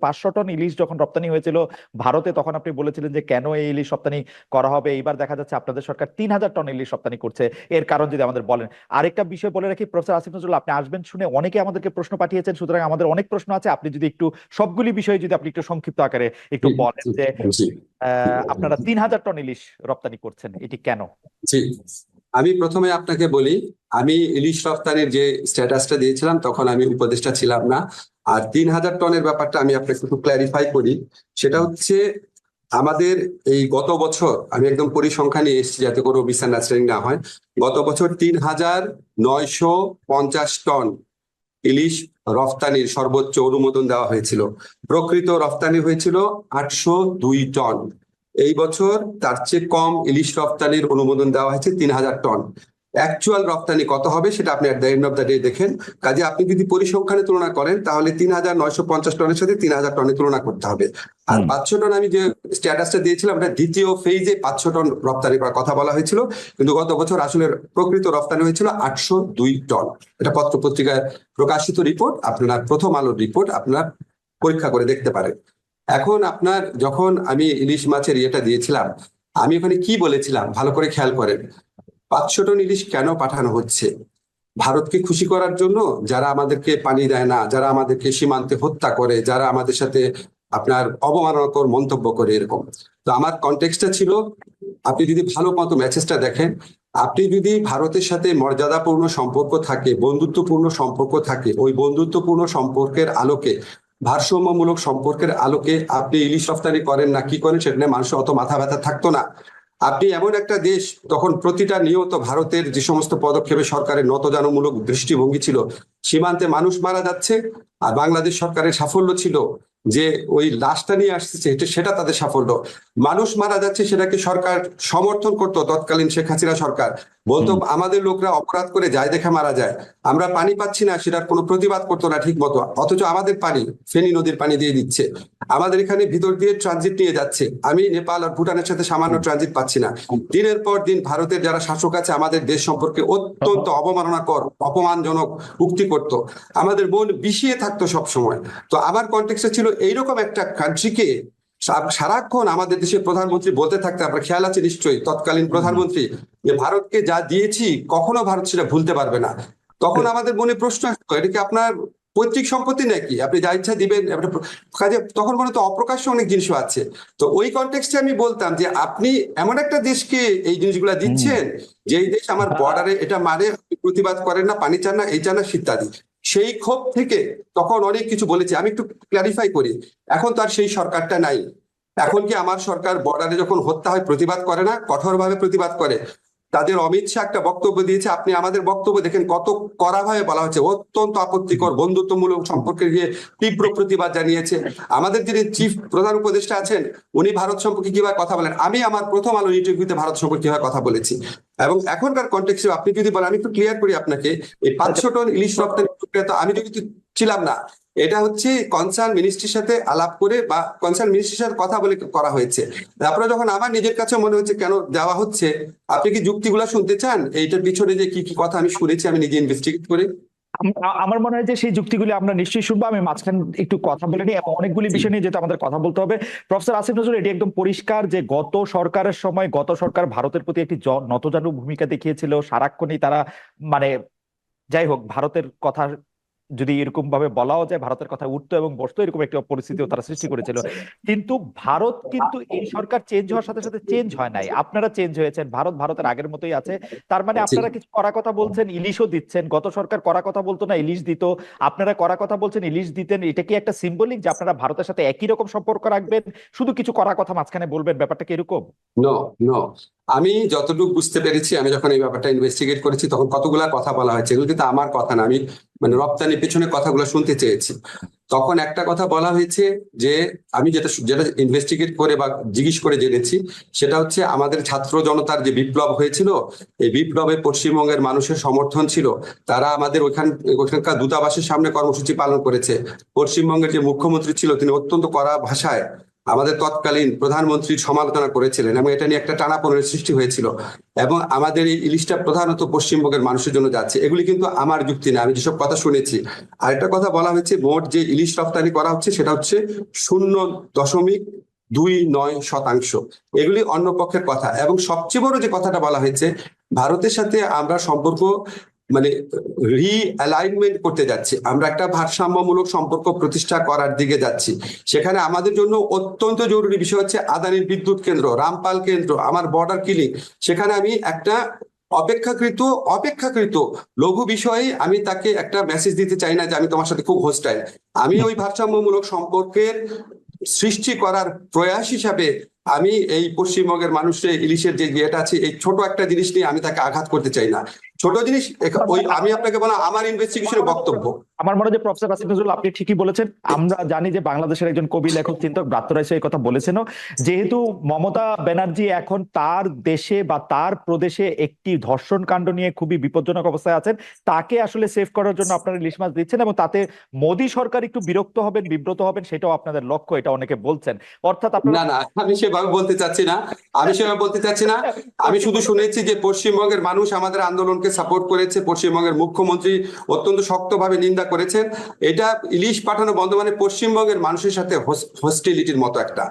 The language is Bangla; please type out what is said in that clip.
500 টন ইলিশ যখন রপ্তানি হয়েছিল ভারতে, তখন আপনি বলেছিলেন যে কেন এই ইলিশ রপ্তানি করা হবে। এইবার দেখা যাচ্ছে আপনাদের সরকার 3000 টন ইলিশ রপ্তানি করছে। এর কারণ যদি আমাদের বলেন। আরেকটা বিষয় বলে রাখি, প্রফেসর আসিফ নজরুল, আপনি আসবেন শুনে অনেকে আমাদেরকে প্রশ্ন পাঠিয়েছেন, সুতরাং আমাদের অনেক প্রশ্ন আছে। আপনি যদি একটু সবগুলি বিষয়ে যদি আপনি একটু সংক্ষিপ্ত আকারে একটু জি বলেন জি যে জি আপনারা 3000 টন ইলিশ রপ্তানি করছেন, এটি কেন? জি। আমি প্রথমে আপনাকে বলি, আমি ইলিশ রপ্তানির যে স্ট্যাটাসটা দিয়েছিলাম তখন আমি উপদেষ্টা ছিলাম না। আর 3000 টনের ব্যাপারটা আমি আপনাকে একটু ক্ল্যারিফাই করি। সেটা হচ্ছে আমাদের এই গত বছর, আমি একদম পরিসংখ্যান নিয়ে এসেছি যাতে কোনো মিসআন্ডারস্ট্যান্ডিং না হয়। গত বছর 3950 টন ইলিশ রফতানির সর্বোচ্চ অনুমোদন দেওয়া হয়েছিল। প্রকৃত রফতানি হয়েছিল 802 টন। এই বছর তার চেয়ে কম ইলিশ রফতানির অনুমোদন দেওয়া হয়েছে 3000 টন। অ্যাকচুয়াল রপ্তানি কত হবে সেটা আপনি at the end of the day দেখেন। কাজে আপনি যদি পরিসংখ্যানে তুলনা করেন তাহলে 3950 টনের সাথে 3000 টনের তুলনা করতে হবে। আর 500 টন আমি যে স্ট্যাটাসটা দিয়েছিলাম এটা দ্বিতীয় ফেজে 500 টন রপ্তানি করার কথা বলা হয়েছিল, কিন্তু গত বছর আসলে প্রকৃত রপ্তানি হয়েছিল 802 টন। এটা পত্র পত্রিকায় প্রকাশিত রিপোর্ট, আপনারা প্রথম আলোর রিপোর্ট আপনারা পরীক্ষা করে দেখতে পারেন। এখন আপনার যখন আমি ইলিশ মাছের ইয়েটা দিয়েছিলাম, আমি ওখানে কি বলেছিলাম ভালো করে খেয়াল করেন। 500 টন ইলিশ কেন পাঠানো হচ্ছে? ভারতকে খুশি করার জন্য, যারা আমাদেরকে পানি দেয় না, যারা আমাদেরকে সীমান্তে হত্যা করে, যারা আমাদের সাথে আপনার অবমাননাকর মন্তব্য করে, এরকম। তো আমার কনটেক্সটটা ছিল, আপনি যদি ভালো মতো মেসেজটা দেখেন, আপনি যদি ভারতের সাথে মর্যাদাপূর্ণ সম্পর্ক থাকে, বন্ধুত্বপূর্ণ সম্পর্ক থাকে, ওই বন্ধুত্বপূর্ণ সম্পর্কের আলোকে, ভারসাম্যমূলক সম্পর্কের আলোকে আপনি ইলিশ রপ্তানি করেন না কি করেন সেটা নিয়ে মানুষের অত মাথা ব্যথা থাকতো না। আপনি এমন একটা দেশ, তখন প্রতিটা নিয়ত ভারতের যে সমস্ত পদক্ষেপে সরকারের নতজানুমূলক দৃষ্টিভঙ্গি ছিল, সীমান্তে মানুষ মারা যাচ্ছে, আর বাংলাদেশ সরকারের সাফল্য ছিল যে ওই লাশটা নিয়ে আসছে, সেটা তাদের সাফল্য। মানুষ মারা যাচ্ছে সেটাকে সরকার সমর্থন করতো, তৎকালীন শেখ হাসিনা সরকার বলতো আমাদের লোকরা অপরাধ করে যায় দেখে মারা যায়, আমরা পানি পাচ্ছি না সেটার কোনো প্রতিবাদ করতো না ঠিক মতো, অথচ আমাদের পানি ফেনী নদীর পানি দিয়ে দিচ্ছে, আমাদের এখানে ভিতর দিয়ে ট্রানজিট নিয়ে যাচ্ছে। আমি নেপাল আর ভুটানের সাথে সামান্য ট্রানজিট পাচ্ছি না। দিনের পর দিন ভারতের যারা শাসক আছে আমাদের দেশ সম্পর্কে অত্যন্ত অবমাননাকর অপমানজনক উক্তি করতো, আমাদের মন বিষিয়ে থাকতো সব সময়। তো আমার কনটেক্সটে ছিল এইরকম একটা কান্ট্রিকে সারাক্ষণ আমাদের দেশের প্রধানমন্ত্রী বলতে থাকতে, আপনার খেয়াল আছে নিশ্চয়ই, তৎকালীন প্রধানমন্ত্রী, যে ভারতকে যা দিয়েছি কখনো ভারত সেটা ভুলতে পারবে না। তখন আমাদের মনে প্রশ্ন আসতো, এটা কি আপনার পৈতৃক সম্পত্তি নাকি, আপনি যা ইচ্ছা দিবেন? কাজে তখন মনে তো অপ্রকাশ্য অনেক জিনিসও আছে। তো ওই কনটেক্সটে আমি বলতাম যে আপনি এমন একটা দেশকে এই জিনিসগুলা দিচ্ছেন, যেই দেশ আমার বর্ডারে এটা মানে, প্রতিবাদ করেন না, পানি চান না, এই চান না, ইত্যাদি। সেই ক্ষোভ থেকে তখন অনেক কিছু বলেছি। আমি একটু ক্লারিফাই করি, এখন তো আর সেই সরকারটা নাই। এখন কি আমার সরকার বর্ডারে যখন হত্যা হয় প্রতিবাদ করে না, কঠোরভাবে প্রতিবাদ করে? তাদের অমিত শাহ একটা বক্তব্য দিয়েছে, আপনি আমাদের বক্তব্য দেখেন কত কড়াভাবে বলা হচ্ছে, অত্যন্ত আপত্তিকর বন্ধুত্বমূলক সম্পর্কে গিয়ে তীব্র প্রতিবাদ জানিয়েছে। আমাদের যিনি চিফ প্রধান উপদেষ্টা আছেন উনি ভারত সম্পর্কে কিভাবে কথা বলেন, আমি আমার প্রথম আলো ইন্টারভিউতে ভারত সম্পর্কে কিভাবে কথা বলেছি। এবং এখনকার কনটেক্সটে আপনি যদি বলেন, আমি একটু ক্লিয়ার করি আপনাকে, এই 500 টন ইলিশ রপ্তানি প্রক্রিয়া তো আমি যদি ছিলাম না, এটা হচ্ছে কনসার্ন মিনিস্ট্রির সাথে আলাপ করে বা কনসার্ন মিনিস্ট্রির সাথে কথা বলে করা হয়েছে। তারপরে যখন আমার নিজের কাছে মনে হচ্ছে কেন দেওয়া হচ্ছে, আপনি কি যুক্তিগুলা শুনতে চান এইটার পিছনে যে কি কি কথা আমি শুনেছি আমি নিজে ইনভেস্টিগেট করে? আমার মনে হয় যে সেই যুক্তিগুলি আমরা নিশ্চয়ই শুনবো। আমি মাঝখানে একটু কথা বলে নিই এবং অনেকগুলি বিষয় নিয়ে যেটা আমাদের কথা বলতে হবে। প্রফেসর আসিফ নজরুল, এটি একদম পরিষ্কার যে গত সরকারের সময় গত সরকার ভারতের প্রতি একটি নতজানু ভূমিকা দেখিয়েছিল। সারাক্ষণই তারা মানে, যাই হোক, ভারতের কথা যদি এরকম ভাবে বলাও যায়, ভারতের কথা উঠতো এবং বসতো, এরকম একটা পরিস্থিতিও তারা সৃষ্টি করেছিল। কিন্তু ভারত কিন্তু এই সরকার চেঞ্জ হওয়ার সাথে সাথে চেঞ্জ হয় নাই, আপনারা চেঞ্জ হয়েছেন। ভারত ভারতের আগের মতোই আছে। তার মানে আপনারা কিছু কড়া কথা বলছেন, ইলিশও দিচ্ছেন। গত সরকার কড়া কথা বলতো না, ইলিশ দিত। আপনারা কড়া কথা বলছেন, ইলিশ দিতেন। এটা কি একটা সিম্বলিক যে আপনারা ভারতের সাথে একই রকম সম্পর্ক রাখবেন, শুধু কিছু কড়া কথা মাঝখানে বলবেন? ব্যাপারটা কি এরকম? No, no. আমি যতটুকু বুঝতে পেরেছি, আমি যখন এই ব্যাপারটা ইনভেস্টিগেট করেছি তখন কতগুলা কথা বলা হয়েছে, এগুলো কিন্তু আমার কথা না, আমি মানে রপ্তানির পেছনে কথাগুলো শুনতে চেয়েছি। তখন একটা কথা বলা হয়েছে যে, আমি যেটা যেটা ইনভেস্টিগেট করে বা জিজ্ঞেস করে জেনেছি, সেটা হচ্ছে আমাদের ছাত্র জনতার যে বিপ্লব হয়েছিল, এই বিপ্লবে পশ্চিমবঙ্গের মানুষের সমর্থন ছিল। তারা আমাদের ওখানকার দূতাবাসের সামনে কর্মসূচি পালন করেছে। পশ্চিমবঙ্গের যে মুখ্যমন্ত্রী ছিল তিনি অত্যন্ত কড়া ভাষায় আমাদের তৎকালীন প্রধানমন্ত্রীর সমালোচনা করেছিলেন এবং এটা নিয়ে একটা টানাপোড়েনের সৃষ্টি হয়েছিল। এবং আমাদের এই ইলিশটা প্রধানত পশ্চিমবঙ্গের মানুষের জন্য যাচ্ছে, এগুলি কিন্তু আমার যুক্তি না, আমি যেসব কথা শুনেছি। আরেকটা কথা বলা হয়েছে, মোট যে ইলিশ রপ্তানি করা হচ্ছে সেটা হচ্ছে 0.29%। এগুলি অন্য পক্ষের কথা। এবং সবচেয়ে বড় যে কথাটা বলা হয়েছে, ভারতের সাথে আমরা সম্পর্ক মানে রিঅ্যালাইনমেন্ট করতে যাচ্ছি, আমরা একটা ভারসাম্যমূলক সম্পর্ক প্রতিষ্ঠা করার দিকে যাচ্ছি। সেখানে আমাদের জন্য অত্যন্ত জরুরি বিষয় হচ্ছে আদানির বিদ্যুৎ কেন্দ্র, রামপাল কেন্দ্র, আমার বর্ডার কিলিং। সেখানে আমি একটা অপেক্ষাকৃত লঘু বিষয়ে আমি তাকে একটা মেসেজ দিতে চাই না যে আমি তোমার সাথে খুব হোস্টাইল। আমি ওই ভারসাম্যমূলক সম্পর্কের সৃষ্টি করার প্রয়াস হিসাবে আমি এই পশ্চিমবঙ্গের মানুষের ইলিশের যে ইয়েটা আছে, এই ছোট একটা জিনিস নিয়ে আমি তাকে আঘাত করতে চাই না। ছোট জিনিস ওই আমি আপনাকে বলা আমার ইনভেস্টিগেশনের বক্তব্য। আমার মনে হয় যে প্রফেসর আসিফ নজরুল আপনি ঠিকই বলেছেন। আমরা জানি যে বাংলাদেশের একজন কবি, লেখক, চিন্তক ব্রাত্য রায় এই কথা বলেছেনও, যেহেতু মমতা ব্যানার্জি এখন তার দেশে বা তার প্রদেশে একটি ধর্ষণ কাণ্ড নিয়ে খুবই বিপজ্জনক অবস্থায় আছেন, তাকে আসলে সেভ করার জন্য আপনারা ইলিশ মাছ দিচ্ছেন এবং তাতে মোদী সরকার একটু বিরক্ত হবেন, বিব্রত হবেন, সেটাও আপনাদের লক্ষ্য, এটা অনেকে বলছেন। অর্থাৎ আপনারা না, আমি সেভাবে বলতে চাচ্ছি না, আমি সেভাবে বলতে চাচ্ছি না। আমি শুধু শুনেছি যে পশ্চিমবঙ্গের মানুষ আমাদের আন্দোলনকে সাপোর্ট করেছে, পশ্চিমবঙ্গের মুখ্যমন্ত্রী অত্যন্ত শক্তভাবে নিন্দা করেছেন। এটা ইলিশ পাঠানো বন্ধ মানে পশ্চিমবঙ্গের মানুষের সাথে হোস্টিলিটির মতো একটা